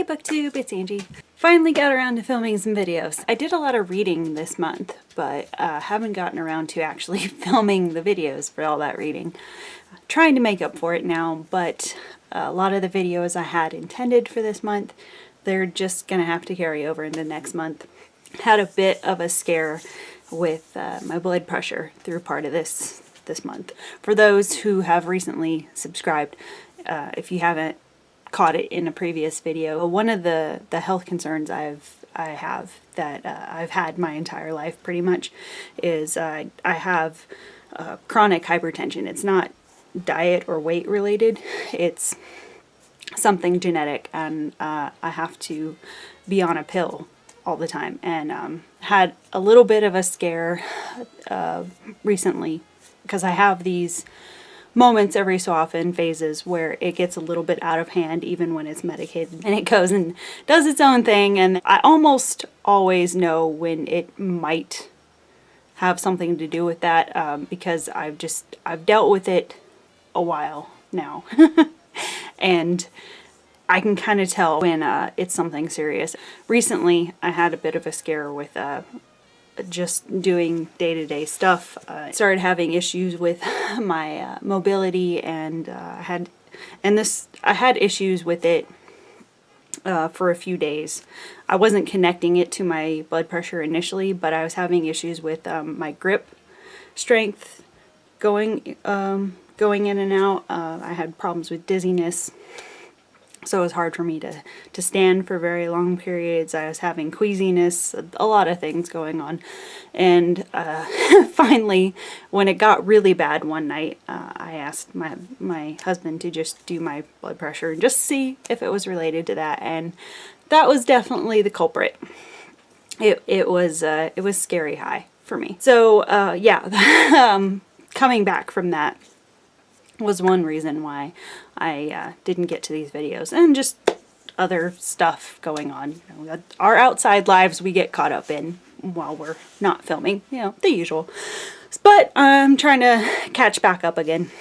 Hey BookTube, it's Angie. Finally got around to filming some videos. I did a lot of reading this month, but haven't gotten around to actually filming the videos for all that reading. Trying to make up for it now, but a lot of the videos I had intended for this month, they're just gonna have to carry over into next month. Had a bit of a scare with my blood pressure through part of this month. For those who have recently subscribed, if you haven't caught it in a previous video, one of the health concerns I have that I've had my entire life pretty much is I have chronic hypertension. It's not diet or weight related, it's something genetic, and I have to be on a pill all the time, and had a little bit of a scare recently because I have these moments every so often, phases, where it gets a little bit out of hand even when it's medicated, and it goes and does its own thing, and I almost always know when it might have something to do with that because I've dealt with it a while now and I can kind of tell when it's something serious. Recently I had a bit of a scare with just doing day-to-day stuff. I started having issues with my mobility, and I had issues with it for a few days. I wasn't connecting it to my blood pressure initially, but I was having issues with my grip strength going in and out. I had problems with dizziness, so it was hard for me to stand for very long periods. I was having queasiness, a lot of things going on. And finally, when it got really bad one night, I asked my husband to just do my blood pressure and just see if it was related to that. And that was definitely the culprit. It was scary high for me. So yeah, coming back from that was one reason why I didn't get to these videos, and just other stuff going on. You know, our outside lives we get caught up in while we're not filming, you know, the usual. But I'm trying to catch back up again.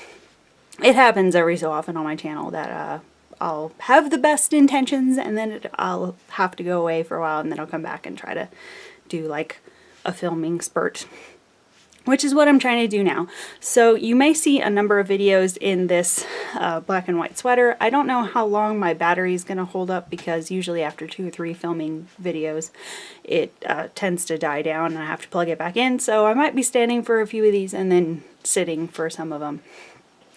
It happens every so often on my channel that I'll have the best intentions, and then I'll have to go away for a while, and then I'll come back and try to do like a filming spurt, which is what I'm trying to do now. So you may see a number of videos in this black and white sweater. I don't know how long my battery is going to hold up, because usually after 2 or 3 filming videos it tends to die down and I have to plug it back in. So I might be standing for a few of these and then sitting for some of them,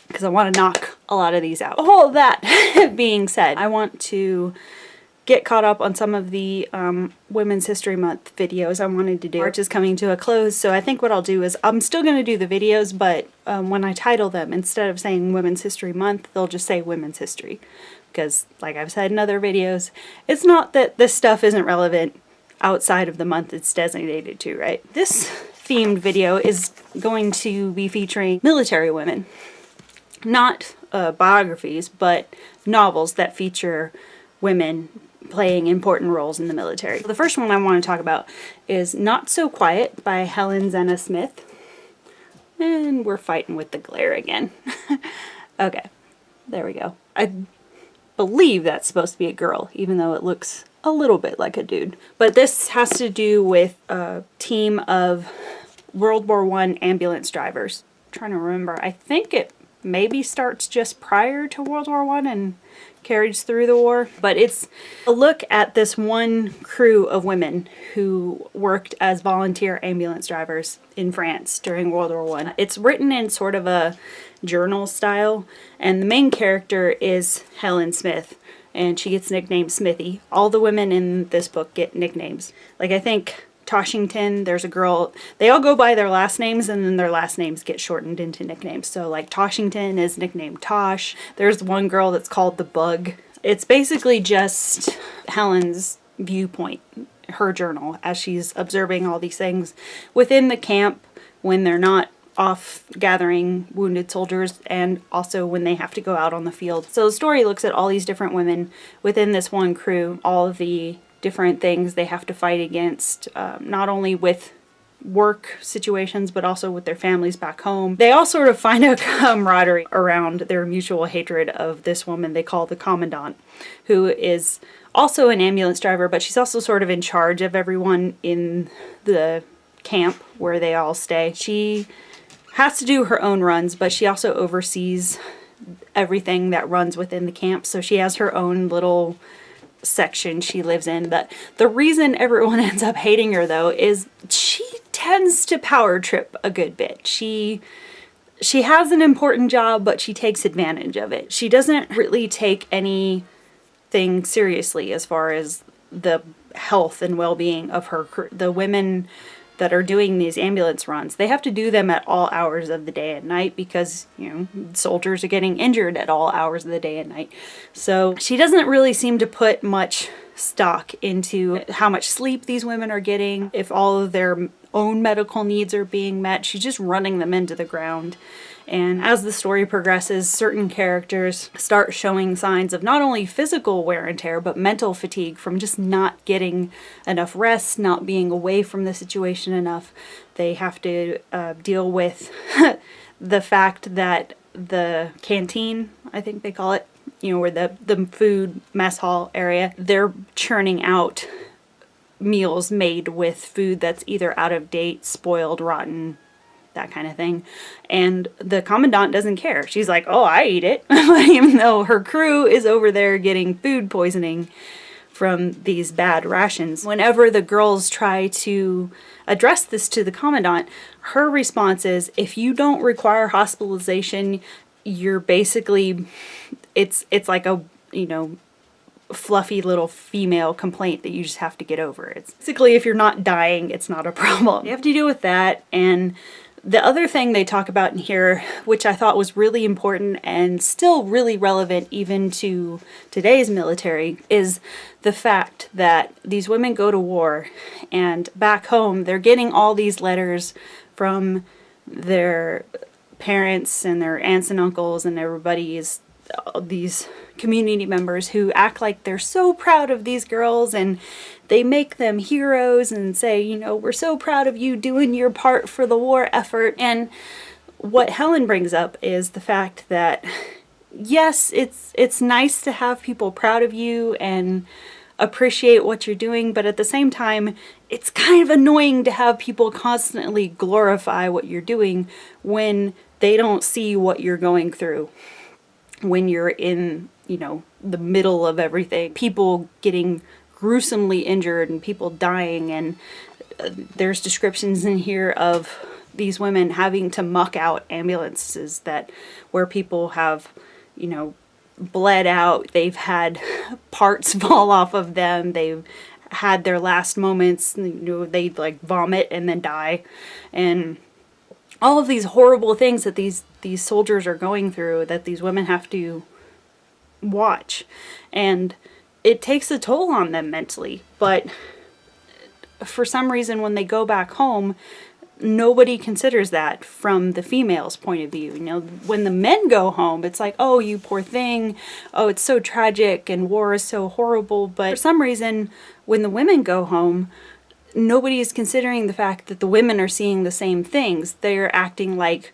because I want to knock a lot of these out. All that being said, I want to get caught up on some of the Women's History Month videos I wanted to do. March is coming to a close, so I think what I'll do is I'm still going to do the videos, but when I title them, instead of saying Women's History Month, they'll just say Women's History. Because, like I've said in other videos, it's not that this stuff isn't relevant outside of the month it's designated to, right? This themed video is going to be featuring military women. Not biographies, but novels that feature women playing important roles in the military. The first one I want to talk about is Not So Quiet by Helen Zenna Smith. And we're fighting with the glare again. Okay, there we go. I believe that's supposed to be a girl, even though it looks a little bit like a dude. But this has to do with a team of World War I ambulance drivers. I'm trying to remember. I think it maybe starts just prior to World War I and carries through the war, but it's a look at this one crew of women who worked as volunteer ambulance drivers in France during World War I. It's written in sort of a journal style, and the main character is Helen Smith, and she gets nicknamed Smithy. All the women in this book get nicknames. Like, I think Toshington, there's a girl, they all go by their last names, and then their last names get shortened into nicknames. So like Toshington is nicknamed Tosh. There's one girl that's called the Bug. It's basically just Helen's viewpoint, her journal, as she's observing all these things within the camp when they're not off gathering wounded soldiers, and also when they have to go out on the field. So the story looks at all these different women within this one crew, all of the different things they have to fight against, not only with work situations, but also with their families back home. They all sort of find a camaraderie around their mutual hatred of this woman they call the commandant, who is also an ambulance driver, but she's also sort of in charge of everyone in the camp where they all stay. She has to do her own runs, but she also oversees everything that runs within the camp. So she has her own little section she lives in. But the reason everyone ends up hating her, though, is she tends to power trip a good bit. She has an important job, but she takes advantage of it. She doesn't really take anything seriously as far as the health and well-being of her crew. The women that are doing these ambulance runs, they have to do them at all hours of the day and night because, you know, soldiers are getting injured at all hours of the day and night. So she doesn't really seem to put much stock into how much sleep these women are getting, if all of their own medical needs are being met. She's just running them into the ground. And as the story progresses, certain characters start showing signs of not only physical wear and tear, but mental fatigue from just not getting enough rest, not being away from the situation enough. They have to deal with the fact that the canteen, I think they call it, you know, where the food mess hall area, they're churning out meals made with food that's either out of date, spoiled, rotten, that kind of thing. And the commandant doesn't care. She's like, oh, I eat it. Even though her crew is over there getting food poisoning from these bad rations. Whenever the girls try to address this to the commandant, her response is, if you don't require hospitalization, you're basically, it's like a, you know, fluffy little female complaint that you just have to get over. It's basically, if you're not dying, it's not a problem. You have to deal with that. And the other thing they talk about in here, which I thought was really important and still really relevant even to today's military, is the fact that these women go to war and back home they're getting all these letters from their parents and their aunts and uncles and everybody's, these community members who act like they're so proud of these girls and they make them heroes and say, you know, we're so proud of you doing your part for the war effort. And what Helen brings up is the fact that, yes, it's nice to have people proud of you and appreciate what you're doing, but at the same time, it's kind of annoying to have people constantly glorify what you're doing when they don't see what you're going through. When you're in, you know, the middle of everything, people getting gruesomely injured and people dying, and there's descriptions in here of these women having to muck out ambulances where people have, you know, bled out, they've had parts fall off of them, they've had their last moments, you know, they like vomit and then die, and all of these horrible things that these soldiers are going through, that these women have to watch, and it takes a toll on them mentally. But for some reason, when they go back home, nobody considers that from the female's point of view. You know, when the men go home, it's like, oh, you poor thing, oh, it's so tragic and war is so horrible. But for some reason, when the women go home, nobody is considering the fact that the women are seeing the same things. They're acting like,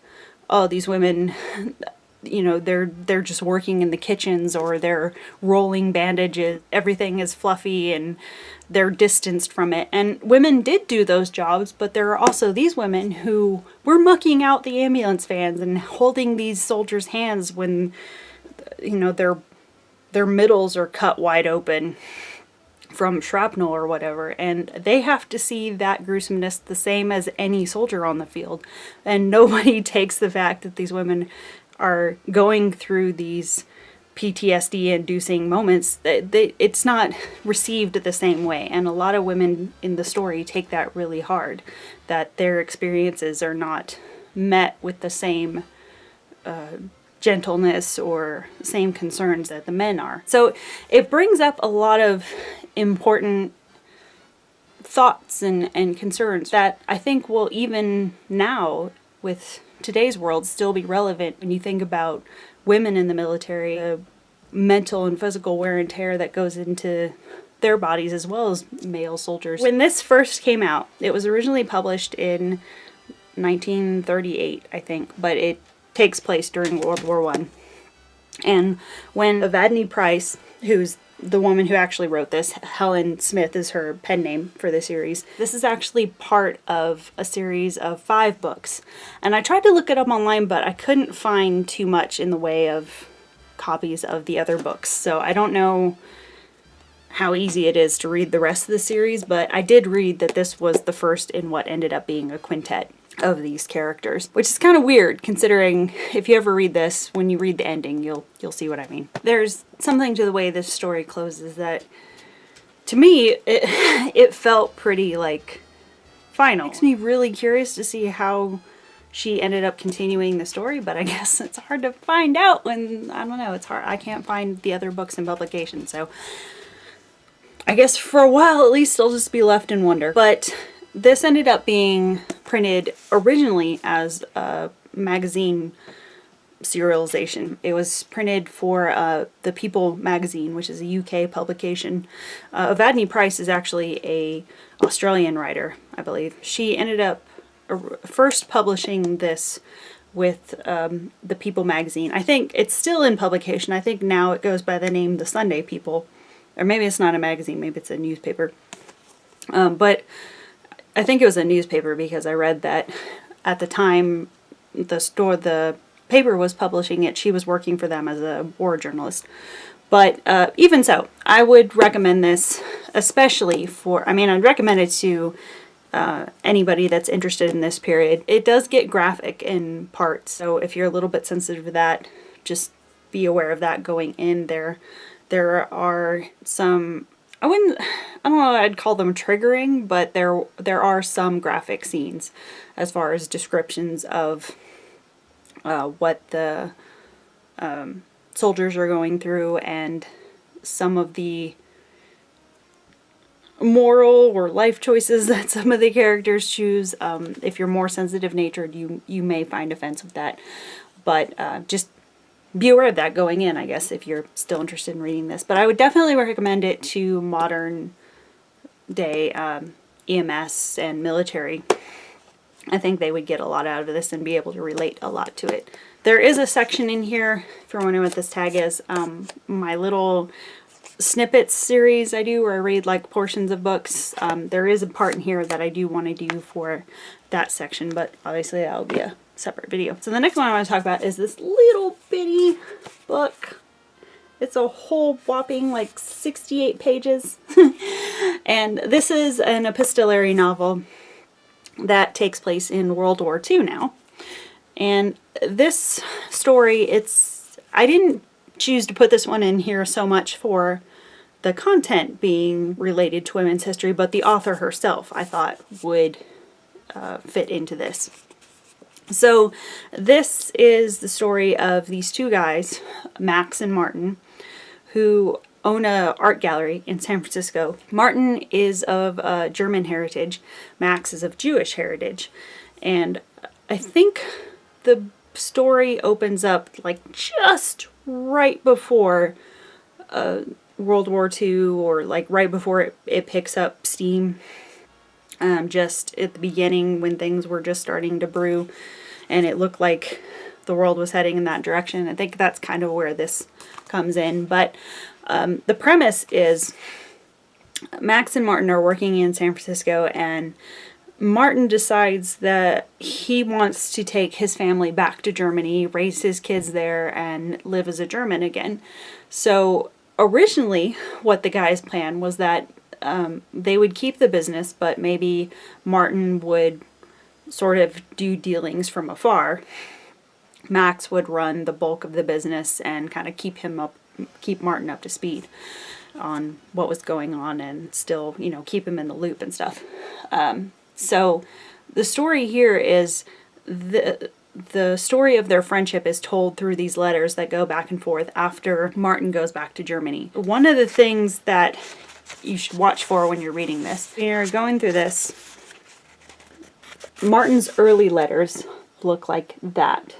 oh, these women, you know, they're just working in the kitchens, or they're rolling bandages. Everything is fluffy and they're distanced from it. And women did do those jobs, but there are also these women who were mucking out the ambulance vans and holding these soldiers' hands when, you know, their middles are cut wide open from shrapnel or whatever, and they have to see that gruesomeness the same as any soldier on the field. And nobody takes the fact that these women are going through these PTSD-inducing moments, it's not received the same way. And a lot of women in the story take that really hard, that their experiences are not met with the same gentleness or same concerns that the men are. So it brings up a lot of important thoughts and concerns that I think will, even now with today's world, still be relevant when you think about women in the military, the mental and physical wear and tear that goes into their bodies as well as male soldiers. When this first came out, it was originally published in 1938, I think, but it takes place during World War I. And when Evadne Price, who's the woman who actually wrote this, Helen Smith is her pen name for the series. This is actually part of a series of 5 books. And I tried to look it up online, but I couldn't find too much in the way of copies of the other books. So I don't know how easy it is to read the rest of the series, but I did read that this was the first in what ended up being a quintet of these characters, which is kind of weird considering if you ever read this, when you read the ending, you'll see what I mean. There's something to the way this story closes that, to me, it felt pretty like final. It makes me really curious to see how she ended up continuing the story, but I guess it's hard to find out when, I don't know, it's hard. I can't find the other books in publication, so I guess for a while at least I'll just be left in wonder. But this ended up being printed originally as a magazine serialization. It was printed for the People magazine, which is a UK publication. Evadne Price is actually a Australian writer, I believe. She ended up first publishing this with the People magazine. I think it's still in publication. I think now it goes by the name The Sunday People. Or maybe it's not a magazine, maybe it's a newspaper. But I think it was a newspaper because I read that at the time the paper was publishing it, she was working for them as a war journalist. But even so, I would recommend this, especially for, I mean, I'd recommend it to anybody that's interested in this period. It does get graphic in parts, so if you're a little bit sensitive to that, just be aware of that going in there. There are some, I don't know, I'd call them triggering, but there are some graphic scenes as far as descriptions of what the soldiers are going through and some of the moral or life choices that some of the characters choose. If you're more sensitive natured, you may find offense with that, but just be aware of that going in, I guess, if you're still interested in reading this. But I would definitely recommend it to modern day EMS and military. I think they would get a lot out of this and be able to relate a lot to it. There is a section in here, if you're wondering what this tag is, my little snippets series I do where I read like portions of books. There is a part in here that I do want to do for that section, but obviously that'll be a separate video. So the next one I want to talk about is this little bitty book. It's a whole whopping like 68 pages. And this is an epistolary novel that takes place in World War II now. And this story, I didn't choose to put this one in here so much for the content being related to women's history, but the author herself I thought would fit into this. So this is the story of these two guys, Max and Martin, who own an art gallery in San Francisco. Martin is of German heritage, Max is of Jewish heritage, and I think the story opens up like just right before World War II, or like right before it picks up steam. Just at the beginning when things were just starting to brew and it looked like the world was heading in that direction. I think that's kind of where this comes in. But the premise is Max and Martin are working in San Francisco, and Martin decides that he wants to take his family back to Germany, raise his kids there, and live as a German again. So originally what the guy's plan was that they would keep the business, but maybe Martin would sort of do dealings from afar. Max would run the bulk of the business and kind of keep Martin up to speed on what was going on and still, you know, keep him in the loop and stuff. So the story here is the story of their friendship is told through these letters that go back and forth after Martin goes back to Germany. One of the things that you should watch for when you're reading this, when you're going through this, Martin's early letters look like that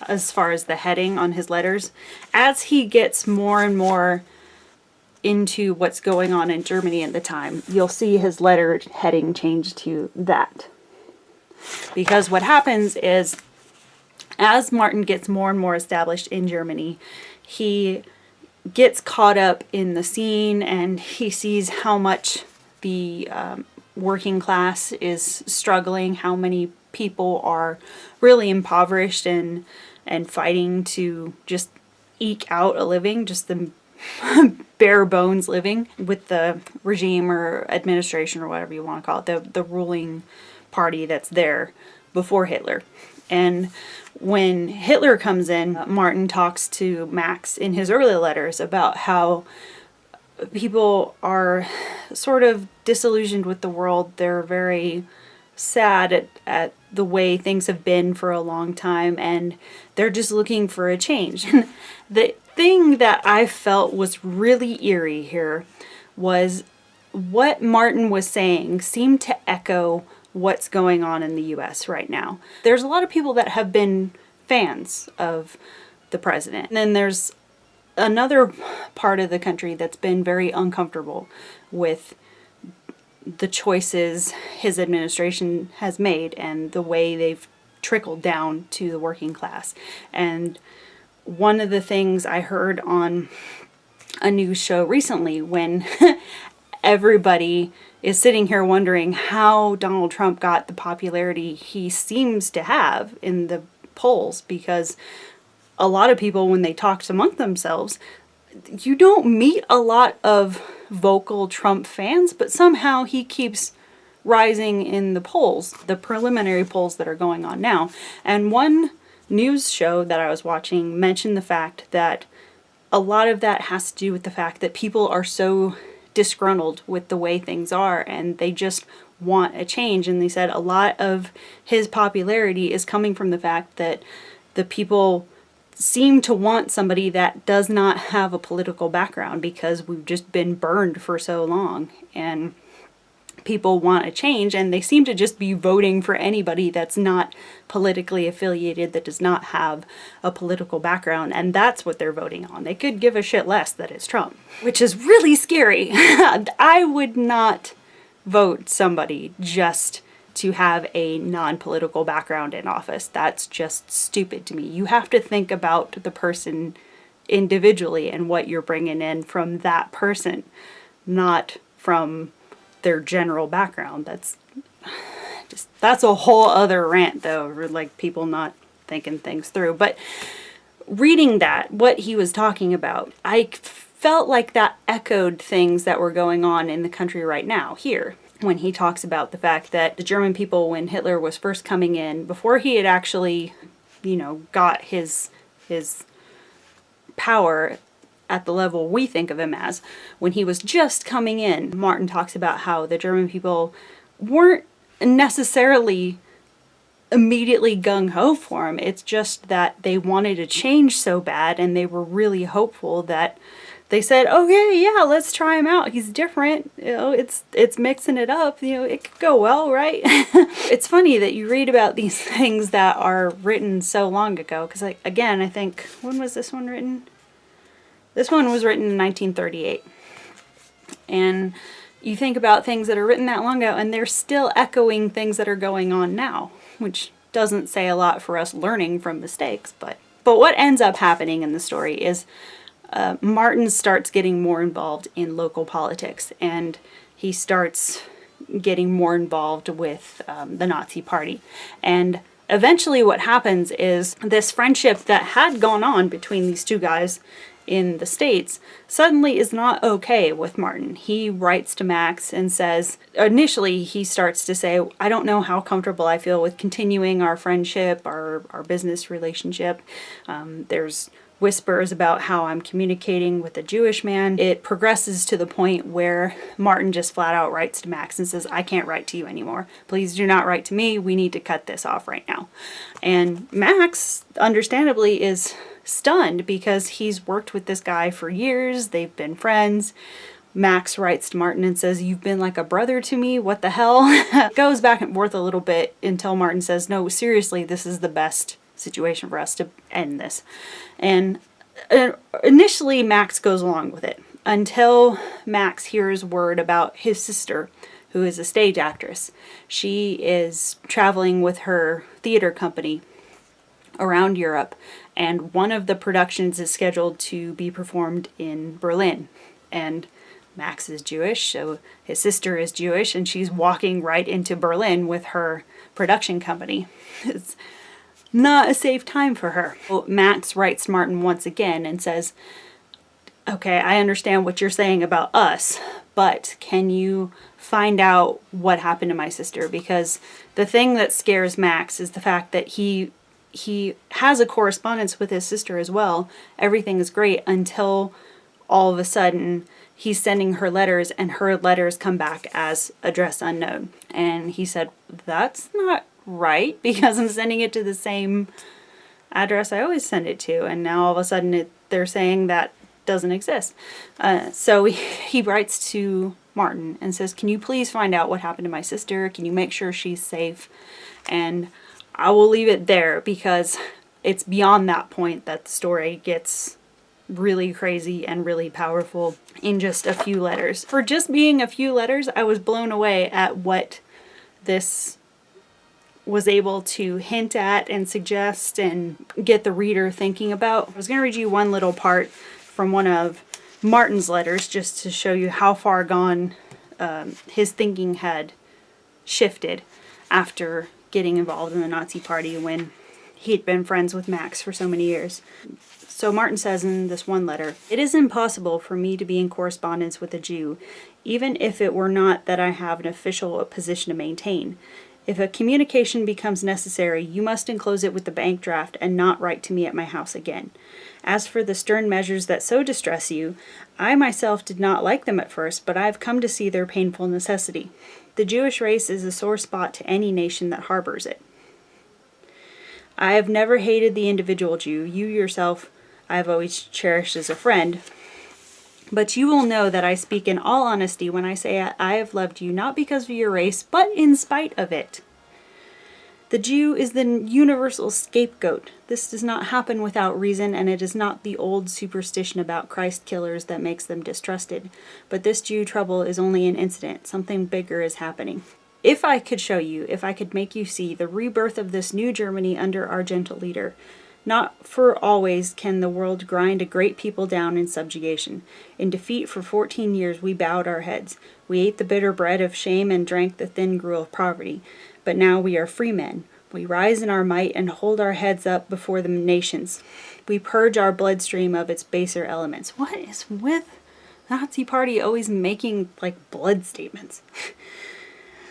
as far as the heading on his letters. As he gets more and more into what's going on in Germany at the time, you'll see his letter heading changed to that. Because what happens is, as Martin gets more and more established in Germany, he gets caught up in the scene, and he sees how much the working class is struggling, how many people are really impoverished and fighting to just eke out a living, just the bare bones living with the regime or administration or whatever you want to call it, the ruling party that's there before Hitler. And when Hitler comes in, Martin talks to Max in his early letters about how people are sort of disillusioned with the world. They're very sad at the way things have been for a long time, and they're just looking for a change. And the thing that I felt was really eerie here was what Martin was saying seemed to echo what's going on in the US right now. There's a lot of people that have been fans of the president. And then there's another part of the country that's been very uncomfortable with the choices his administration has made and the way they've trickled down to the working class. And one of the things I heard on a news show recently, when everybody is sitting here wondering how Donald Trump got the popularity he seems to have in the polls, because a lot of people, when they talk among themselves, you don't meet a lot of vocal Trump fans, but somehow he keeps rising in the polls, the preliminary polls that are going on now. And one news show that I was watching mentioned the fact that a lot of that has to do with the fact that people are so disgruntled with the way things are, and they just want a change. And they said a lot of his popularity is coming from the fact that the people seem to want somebody that does not have a political background, because we've just been burned for so long, and people want a change, and they seem to just be voting for anybody that's not politically affiliated, that does not have a political background, and that's what they're voting on. They could give a shit less that it's Trump, which is really scary. I would not vote somebody just to have a non-political background in office. That's just stupid to me. You have to think about the person individually and what you're bringing in from that person, not from their general background. That's a whole other rant, though, like people not thinking things through. But reading that, what he was talking about, I felt like that echoed things that were going on in the country right now here, when he talks about the fact that the German people, when Hitler was first coming in, before he had actually, got his power at the level we think of him as, when he was just coming in, Martin talks about how the German people weren't necessarily immediately gung-ho for him. It's just that they wanted a change so bad, and they were really hopeful that they said, okay, yeah, let's try him out. He's different. It's mixing it up. It could go well, right? It's funny that you read about these things that are written so long ago. Because, again, I think, when was this one written? This one was written in 1938. And you think about things that are written that long ago, and they're still echoing things that are going on now, which doesn't say a lot for us learning from mistakes. But what ends up happening in the story is Martin starts getting more involved in local politics, and he starts getting more involved with the Nazi Party. And eventually what happens is this friendship that had gone on between these two guys in the States suddenly is not okay with Martin. He writes to Max and says, initially he starts to say, I don't know how comfortable I feel with continuing our friendship, our business relationship. There's whispers about how I'm communicating with a Jewish man. It progresses to the point where Martin just flat out writes to Max and says, I can't write to you anymore. Please do not write to me. We need to cut this off right now. And Max, understandably, is stunned because he's worked with this guy for years. They've been friends. Max writes to Martin and says, you've been like a brother to me. What the hell? It goes back and forth a little bit until Martin says, no, seriously, this is the best situation for us to end this. And initially Max goes along with it, until Max hears word about his sister, who is a stage actress. She is traveling with her theater company around Europe, and one of the productions is scheduled to be performed in Berlin. And Max is Jewish, so his sister is Jewish, and she's walking right into Berlin with her production company. It's not a safe time for her. Well, Max writes Martin once again and says, okay, I understand what you're saying about us, but can you find out what happened to my sister? Because the thing that scares Max is the fact that he has a correspondence with his sister as well. Everything is great until all of a sudden he's sending her letters, and her letters come back as address unknown. And he said, that's not right, because I'm sending it to the same address I always send it to, and now all of a sudden they're saying that doesn't exist. So he writes to Martin and says, can you please find out what happened to my sister? Can you make sure she's safe? And I will leave it there, because it's beyond that point that the story gets really crazy and really powerful in just a few letters. For just being a few letters, I was blown away at what this was able to hint at and suggest and get the reader thinking about. I was going to read you one little part from one of Martin's letters just to show you how far gone his thinking had shifted after getting involved in the Nazi Party when he'd been friends with Max for so many years. So Martin says in this one letter, "It is impossible for me to be in correspondence with a Jew, even if it were not that I have an official position to maintain. If a communication becomes necessary, you must enclose it with the bank draft and not write to me at my house again. As for the stern measures that so distress you, I myself did not like them at first, but I have come to see their painful necessity. The Jewish race is a sore spot to any nation that harbors it. I have never hated the individual Jew. You yourself I have always cherished as a friend. But you will know that I speak in all honesty when I say I have loved you not because of your race, but in spite of it. The Jew is the universal scapegoat. This does not happen without reason, and it is not the old superstition about Christ killers that makes them distrusted. But this Jew trouble is only an incident. Something bigger is happening. If I could show you, if I could make you see the rebirth of this new Germany under our gentle leader, not for always can the world grind a great people down in subjugation. In defeat for 14 years we bowed our heads. We ate the bitter bread of shame and drank the thin gruel of poverty. But now we are free men. We rise in our might and hold our heads up before the nations. We purge our bloodstream of its baser elements." What is with the Nazi Party always making, like, blood statements?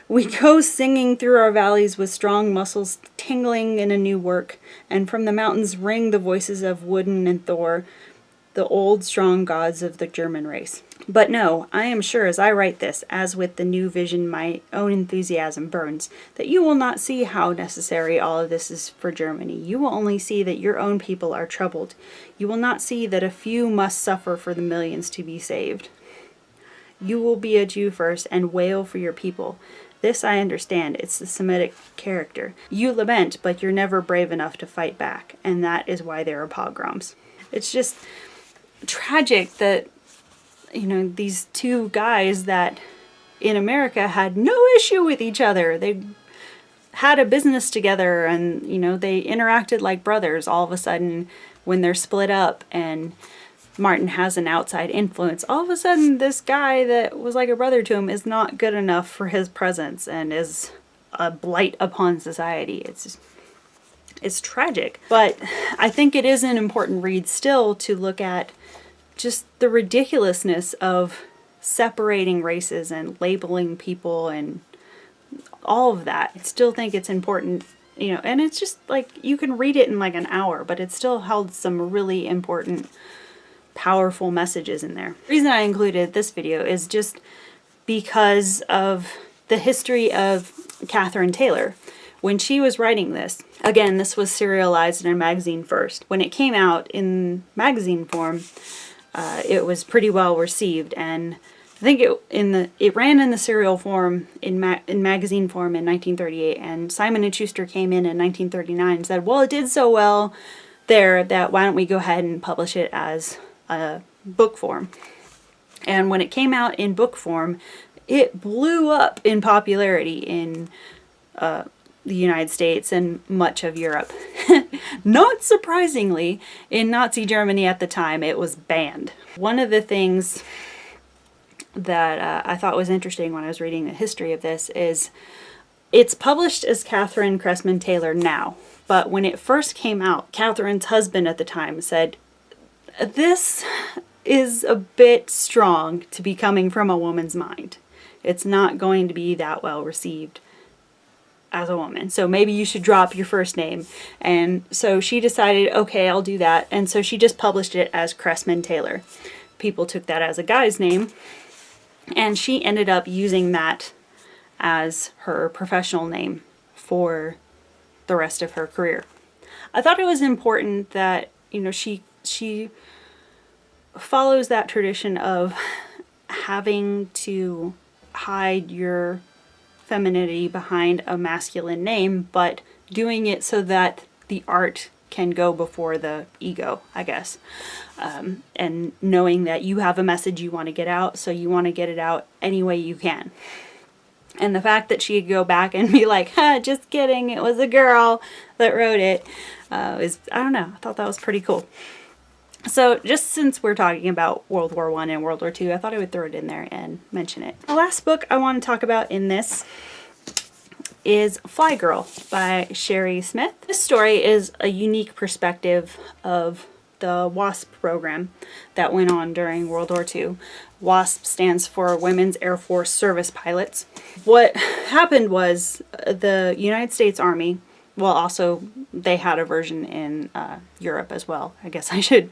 "We go singing through our valleys with strong muscles tingling in a new work, and from the mountains ring the voices of Woden and Thor, the old strong gods of the German race. But no, I am sure as I write this, as with the new vision my own enthusiasm burns, that you will not see how necessary all of this is for Germany. You will only see that your own people are troubled. You will not see that a few must suffer for the millions to be saved. You will be a Jew first and wail for your people. This I understand, it's the Semitic character. You lament, but you're never brave enough to fight back, and that is why there are pogroms." It's just tragic that, you know, these two guys that in America had no issue with each other. They had a business together and, you know, they interacted like brothers. All of a sudden, when they're split up and Martin has an outside influence, all of a sudden this guy that was like a brother to him is not good enough for his presence and is a blight upon society. It's tragic. But I think it is an important read still to look at just the ridiculousness of separating races and labeling people and all of that. I still think it's important, you know, and it's just like you can read it in like an hour, but it still held some really important powerful messages in there. The reason I included this video is just because of the history of Katherine Taylor. When she was writing this, again, this was serialized in a magazine first. When it came out in magazine form, it was pretty well received, and I think it ran in the serial form in magazine form in 1938, and Simon & Schuster came in 1939 and said, well, it did so well there that why don't we go ahead and publish it as a book form. And when it came out in book form, it blew up in popularity in the United States and much of Europe. Not surprisingly, in Nazi Germany at the time, it was banned. One of the things that I thought was interesting when I was reading the history of this is it's published as Katherine Kressman Taylor now, but when it first came out, Katherine's husband at the time said, "This is a bit strong to be coming from a woman's mind. It's not going to be that well received as a woman. So maybe you should drop your first name." And so she decided, okay, I'll do that. And so she just published it as Kressman Taylor. People took that as a guy's name, and she ended up using that as her professional name for the rest of her career. I thought it was important that, you know, she follows that tradition of having to hide your femininity behind a masculine name, but doing it so that the art can go before the ego, I guess. And knowing that you have a message you want to get out, so you want to get it out any way you can. And the fact that she could go back and be like, just kidding, it was a girl that wrote it, is, I don't know, I thought that was pretty cool. So just since we're talking about World War I and World War II, I thought I would throw it in there and mention it. The last book I want to talk about in this is Flygirl by Sherri Smith. This story is a unique perspective of the WASP program that went on during World War II. WASP stands for Women's Air Force Service Pilots. What happened was the United States Army, well, also they had a version in Europe as well. I guess I should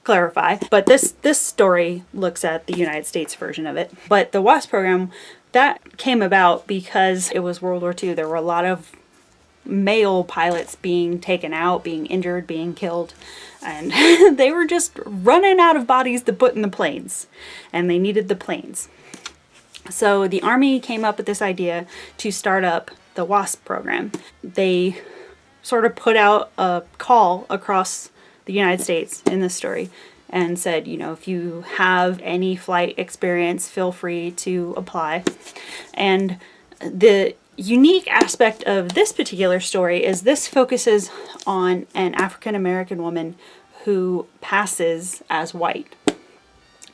clarify. But this story looks at the United States version of it. But the WASP program, that came about because it was World War II. There were a lot of male pilots being taken out, being injured, being killed, and they were just running out of bodies to put in the planes, and they needed the planes. So the Army came up with this idea to start up the WASP program. They sort of put out a call across the United States in this story and said, you know, if you have any flight experience, feel free to apply. And the unique aspect of this particular story is this focuses on an African American woman who passes as white.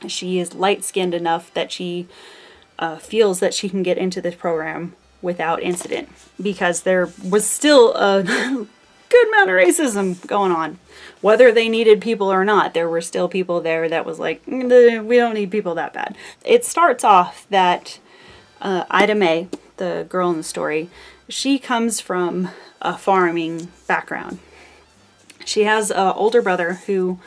She is light-skinned enough that she feels that she can get into this program without incident, because there was still a good amount of racism going on. Whether they needed people or not, there were still people there that was like, we don't need people that bad. It starts off that Ida Mae, the girl in the story, she comes from a farming background. She has an older brother who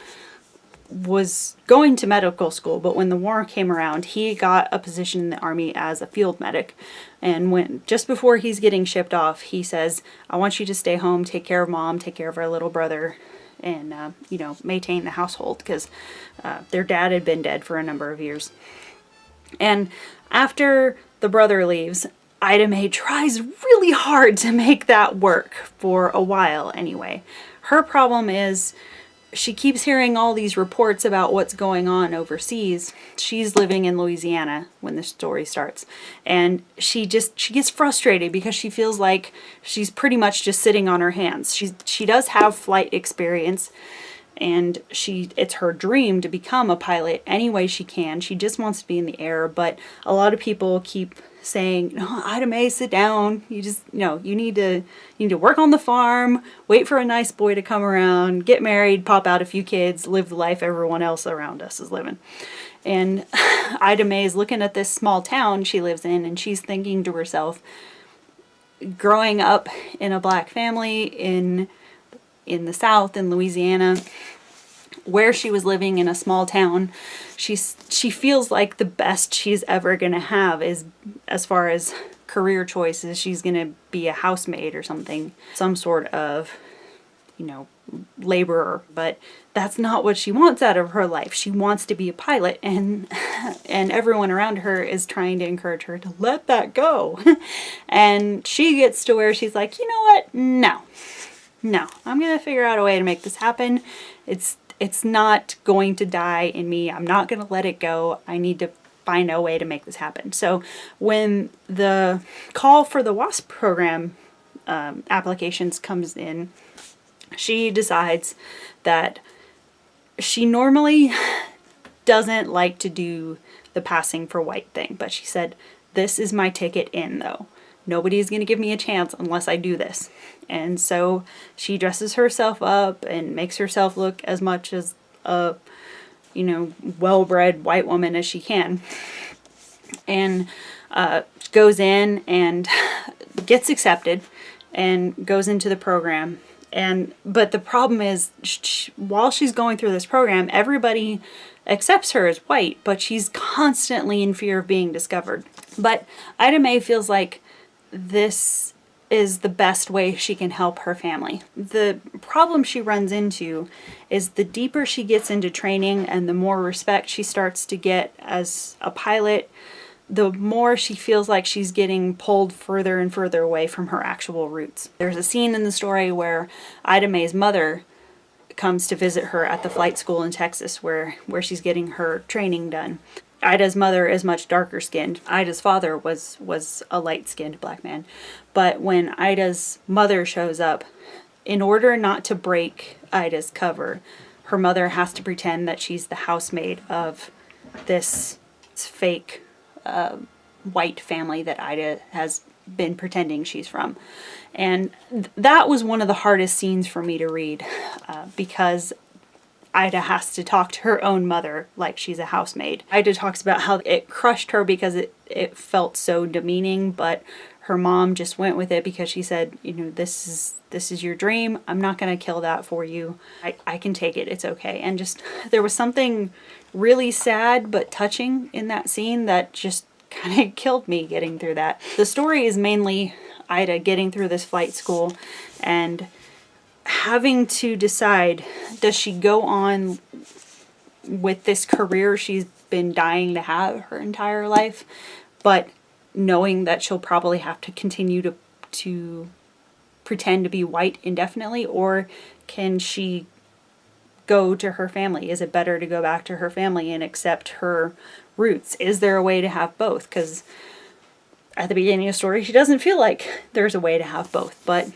was going to medical school, but when the war came around, he got a position in the Army as a field medic. And when just before he's getting shipped off, he says, I want you to stay home, take care of Mom, take care of our little brother, and you know, maintain the household, because their dad had been dead for a number of years. And after the brother leaves, Ida Mae tries really hard to make that work for a while anyway. Her problem is she keeps hearing all these reports about what's going on overseas. She's living in Louisiana when the story starts, and she gets frustrated because she feels like she's pretty much just sitting on her hands. She does have flight experience, and it's her dream to become a pilot any way she can. She just wants to be in the air, but a lot of people keep saying, no, Ida Mae, sit down. You need to work on the farm, wait for a nice boy to come around, get married, pop out a few kids, live the life everyone else around us is living. And Ida Mae is looking at this small town she lives in, and she's thinking to herself, growing up in a black family in the South, in Louisiana, where she was living in a small town, she feels like the best she's ever gonna have is, as far as career choices, she's gonna be a housemaid or something, some sort of, laborer. But that's not what she wants out of her life. She wants to be a pilot, and everyone around her is trying to encourage her to let that go. And she gets to where she's like, you know what? No, I'm gonna figure out a way to make this happen. It's not going to die in me. I'm not going to let it go. I need to find a way to make this happen. So when the call for the WASP program applications comes in, she decides that she normally doesn't like to do the passing for white thing, but she said, this is my ticket in though. Nobody's going to give me a chance unless I do this. And so she dresses herself up and makes herself look as much as a, you know, well-bred white woman as she can. And goes in and gets accepted and goes into the program. But the problem is, while she's going through this program, everybody accepts her as white, but she's constantly in fear of being discovered. But Ida Mae feels like this is the best way she can help her family. The problem she runs into is the deeper she gets into training and the more respect she starts to get as a pilot, the more she feels like she's getting pulled further and further away from her actual roots. There's a scene in the story where Ida Mae's mother comes to visit her at the flight school in Texas where she's getting her training done. Ida's mother is much darker skinned. Ida's father was a light skinned black man. But when Ida's mother shows up, in order not to break Ida's cover, her mother has to pretend that she's the housemaid of this fake white family that Ida has been pretending she's from. And that was one of the hardest scenes for me to read because Ida has to talk to her own mother like she's a housemaid. Ida talks about how it crushed her because it felt so demeaning, but her mom just went with it because she said, you know, this is your dream. I'm not going to kill that for you. I can take it. It's okay. And just, there was something really sad but touching in that scene that just kind of killed me getting through that. The story is mainly Ida getting through this flight school and having to decide, does she go on with this career she's been dying to have her entire life, but knowing that she'll probably have to continue to pretend to be white indefinitely, or can she go to her family? Is it better to go back to her family and accept her roots? Is there a way to have both? Because at the beginning of the story, she doesn't feel like there's a way to have both, but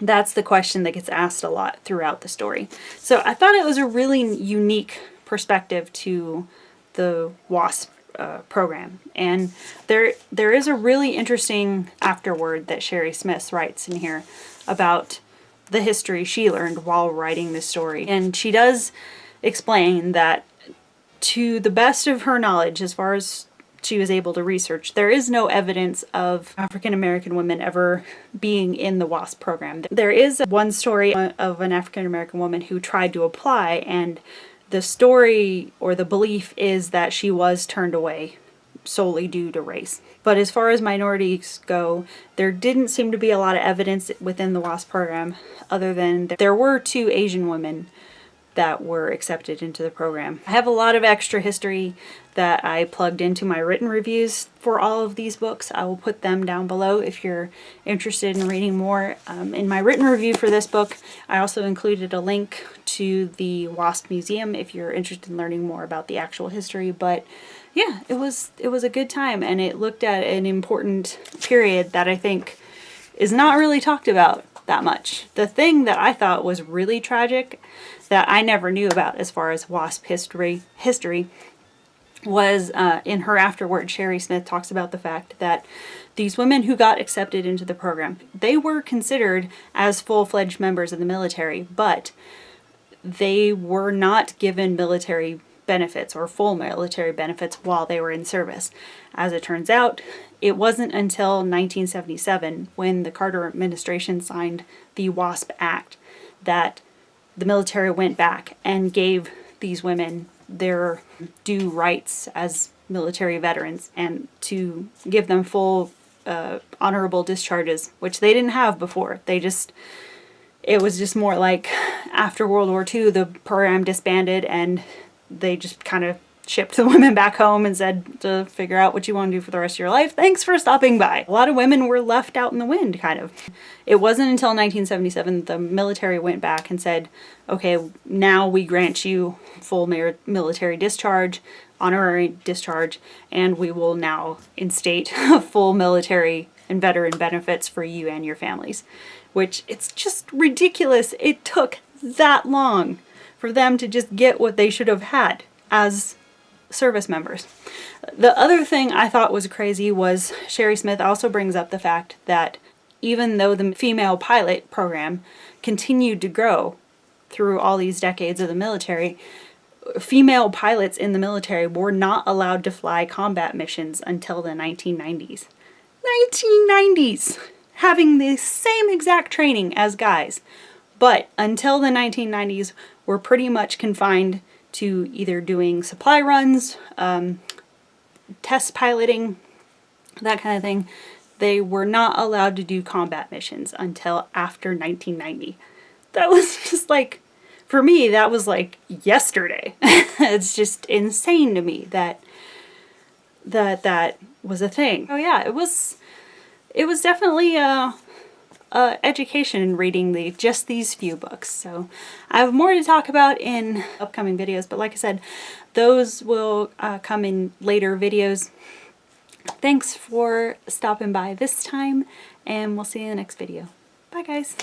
that's the question that gets asked a lot throughout the story. So I thought it was a really unique perspective to the WASP program. And there is a really interesting afterword that Sherri Smith writes in here about the history she learned while writing this story. And she does explain that to the best of her knowledge, as far as she was able to research, there is no evidence of African American women ever being in the WASP program. There is one story of an African American woman who tried to apply, and the story or the belief is that she was turned away solely due to race. But as far as minorities go, there didn't seem to be a lot of evidence within the WASP program, other than there were 2 Asian women that were accepted into the program. I have a lot of extra history that I plugged into my written reviews for all of these books. I will put them down below if you're interested in reading more. In my written review for this book, I also included a link to the WASP Museum if you're interested in learning more about the actual history. But yeah, it was a good time, and it looked at an important period that I think is not really talked about that much. The thing that I thought was really tragic that I never knew about as far as WASP history was in her afterword, Sherri Smith talks about the fact that these women who got accepted into the program, they were considered as full-fledged members of the military, but they were not given military benefits or full military benefits while they were in service. As it turns out, it wasn't until 1977, when the Carter administration signed the WASP Act, that the military went back and gave these women their due rights as military veterans and to give them full honorable discharges, which they didn't have before. It was just more like after World War II, the program disbanded and they just kind of shipped the women back home and said to figure out what you want to do for the rest of your life. Thanks for stopping by. A lot of women were left out in the wind, kind of. It wasn't until 1977 the military went back and said, okay, now we grant you full military discharge, honorary discharge, and we will now instate full military and veteran benefits for you and your families. Which, it's just ridiculous. It took that long for them to just get what they should have had as service members. The other thing I thought was crazy was Sherri Smith also brings up the fact that even though the female pilot program continued to grow through all these decades of the military, female pilots in the military were not allowed to fly combat missions until the 1990s. 1990s! Having the same exact training as guys. But until the 1990s, were pretty much confined to either doing supply runs, test piloting, that kind of thing. They were not allowed to do combat missions until after 1990. That was just like, for me, that was like yesterday. It's just insane to me that was a thing. Oh yeah, it was definitely education in reading just these few books. So I have more to talk about in upcoming videos, but like I said, those will come in later videos. Thanks for stopping by this time, and we'll see you in the next video. Bye guys!